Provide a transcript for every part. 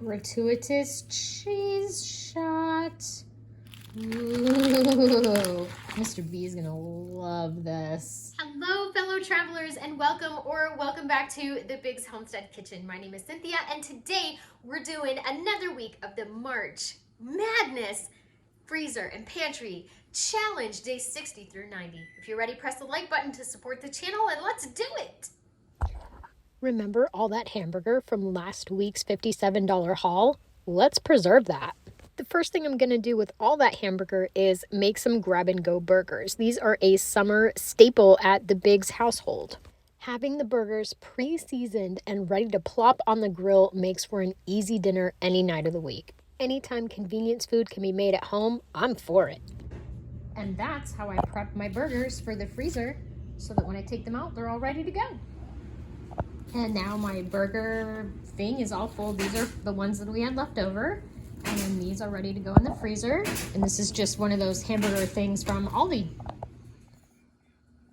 Gratuitous cheese shot. Ooh, Mr. B is gonna love this. Hello, fellow travelers, and welcome back to the Big's Homestead Kitchen. My name is Cynthia, and today we're doing another week of the March Madness Freezer and Pantry Challenge, day 60 through 90. If you're ready, press the like button to support the channel, and let's do it. Remember all that hamburger from last week's $57 haul? Let's preserve that. The first thing I'm going to do with all that hamburger is make some grab-and-go burgers. These are a summer staple at the Biggs household. Having the burgers pre-seasoned and ready to plop on the grill makes for an easy dinner any night of the week. Anytime convenience food can be made at home, I'm for it. And that's how I prep my burgers for the freezer so that when I take them out, they're all ready to go. And now my burger thing is all full. These are the ones that we had left over. And then these are ready to go in the freezer. And this is just one of those hamburger things from Aldi.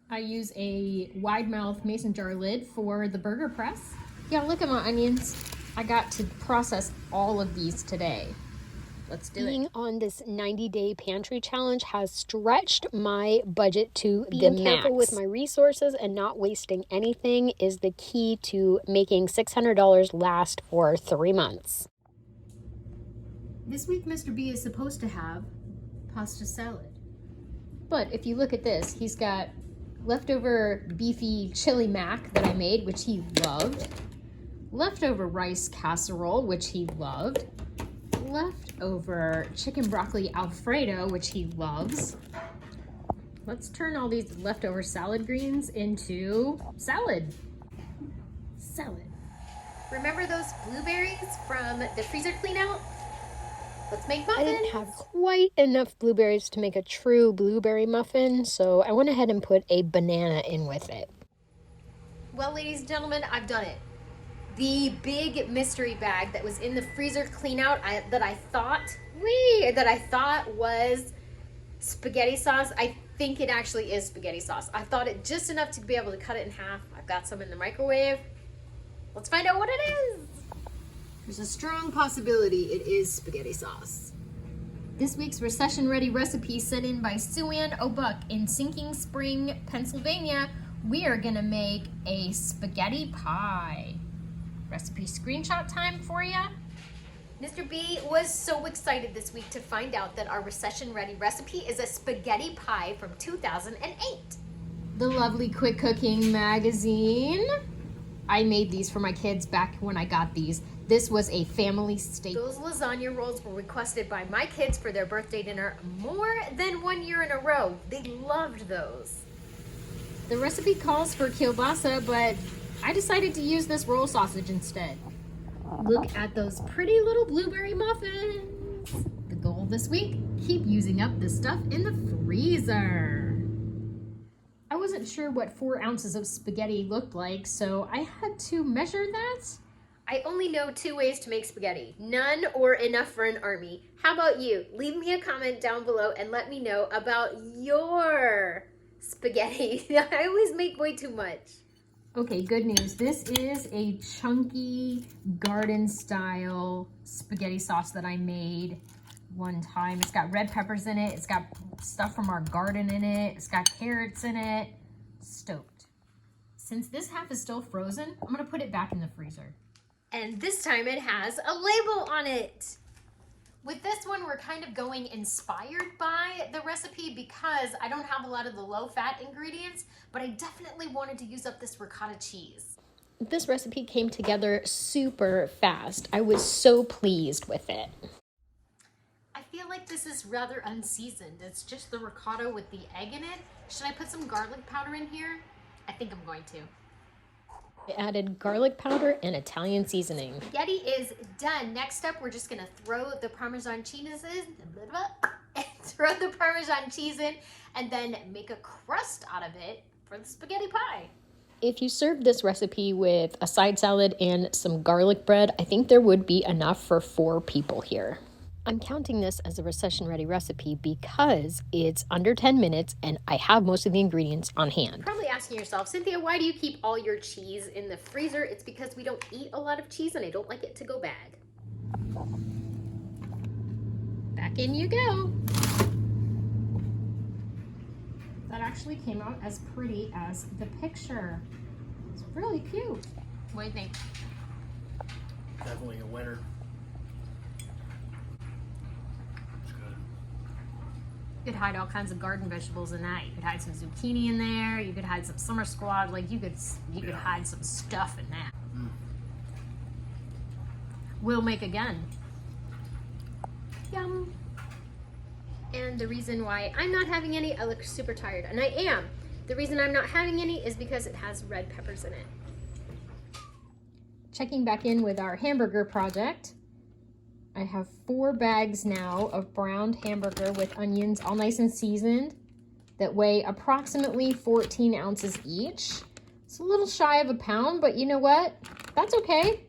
I use a wide mouth mason jar lid for the burger press. Yeah, look at my onions. I got to process all of these today. Let's do it. Being on this 90-day pantry challenge has stretched my budget to the max. Being careful with my resources and not wasting anything is the key to making $600 last for 3 months. This week, Mr. B is supposed to have pasta salad. But if you look at this, he's got leftover beefy chili mac that I made, which he loved. Leftover rice casserole, which he loved. Leftover chicken broccoli alfredo, which he loves. Let's turn all these leftover salad greens into salad. Salad. Remember those blueberries from the freezer clean out? Let's make muffins. I didn't have quite enough blueberries to make a true blueberry muffin, so I went ahead and put a banana in with it. Well, ladies and gentlemen, I've done it. The big mystery bag that was in the freezer clean out that I thought was spaghetti sauce. I think it actually is spaghetti sauce. I thought it just enough to be able to cut it in half. I've got some in the microwave. Let's find out what it is. There's a strong possibility it is spaghetti sauce. This week's Recession Ready Recipe sent in by Sue-Ann O'Buck in Sinking Spring, Pennsylvania. We are gonna make a spaghetti pie. Recipe screenshot time for you. Mr. B was so excited this week to find out that our Recession Ready recipe is a spaghetti pie from 2008. The lovely Quick Cooking magazine. I made these for my kids back when I got these. This was a family staple. Those lasagna rolls were requested by my kids for their birthday dinner more than 1 year in a row. They loved those. The recipe calls for kielbasa, but I decided to use this roll sausage instead. Look at those pretty little blueberry muffins. The goal this week, keep using up the stuff in the freezer. I wasn't sure what 4 ounces of spaghetti looked like, so I had to measure that. I only know 2 ways to make spaghetti. None or enough for an army. How about you? Leave me a comment down below and let me know about your spaghetti. I always make way too much. Okay, good news. This is a chunky garden-style spaghetti sauce that I made one time. It's got red peppers in it. It's got stuff from our garden in it. It's got carrots in it. Stoked. Since this half is still frozen, I'm gonna put it back in the freezer. And this time it has a label on it. With this one, we're kind of going inspired by the recipe because I don't have a lot of the low-fat ingredients, but I definitely wanted to use up this ricotta cheese. This recipe came together super fast. I was so pleased with it. I feel like this is rather unseasoned. It's just the ricotta with the egg in it. Should I put some garlic powder in here? I think I'm going to. I added garlic powder and Italian seasoning. Spaghetti is done. Next up, we're just gonna throw the Parmesan cheese in, and then make a crust out of it for the spaghetti pie. If you served this recipe with a side salad and some garlic bread, I think there would be enough for 4 people here. I'm counting this as a recession ready recipe because it's under 10 minutes and I have most of the ingredients on hand. Probably asking yourself, Cynthia, why do you keep all your cheese in the freezer? It's because we don't eat a lot of cheese and I don't like it to go bad. Back in you go. That actually came out as pretty as the picture. It's really cute. What do you think? Definitely a winner. It's good. You could hide all kinds of garden vegetables in that. You could hide some zucchini in there. You could hide some summer squash. Like you could hide some stuff in that. Mm. We'll make again. Yum. And the reason why I'm not having any, I look super tired, and I am. The reason I'm not having any is because it has red peppers in it. Checking back in with our hamburger project. I have 4 bags now of browned hamburger with onions, all nice and seasoned, that weigh approximately 14 ounces each. It's a little shy of a pound, but you know what? That's okay.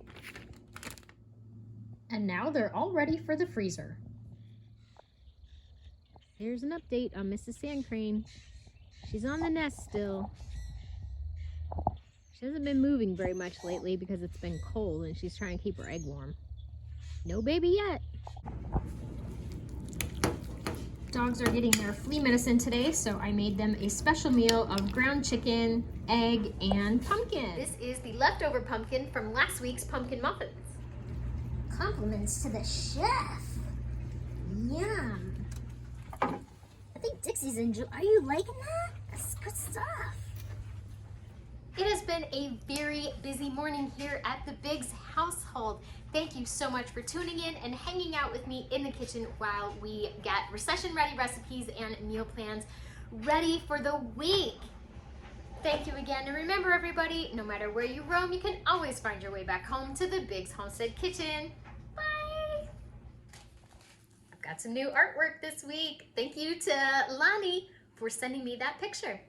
And now they're all ready for the freezer. Here's an update on Mrs. Sand Crane. She's on the nest still. She hasn't been moving very much lately because it's been cold and she's trying to keep her egg warm. No baby yet. Dogs are getting their flea medicine today, so I made them a special meal of ground chicken, egg, and pumpkin. This is the leftover pumpkin from last week's pumpkin muffins. Compliments to the chef. Yum. I think Dixie's enjoying. Are you liking that? That's good stuff. It has been a very busy morning here at the Biggs household. Thank you so much for tuning in and hanging out with me in the kitchen while we get Recession Ready Recipes and meal plans ready for the week. Thank you again, and remember everybody, no matter where you roam, you can always find your way back home to the Biggs Homestead Kitchen. Bye! I've got some new artwork this week. Thank you to Lonnie for sending me that picture.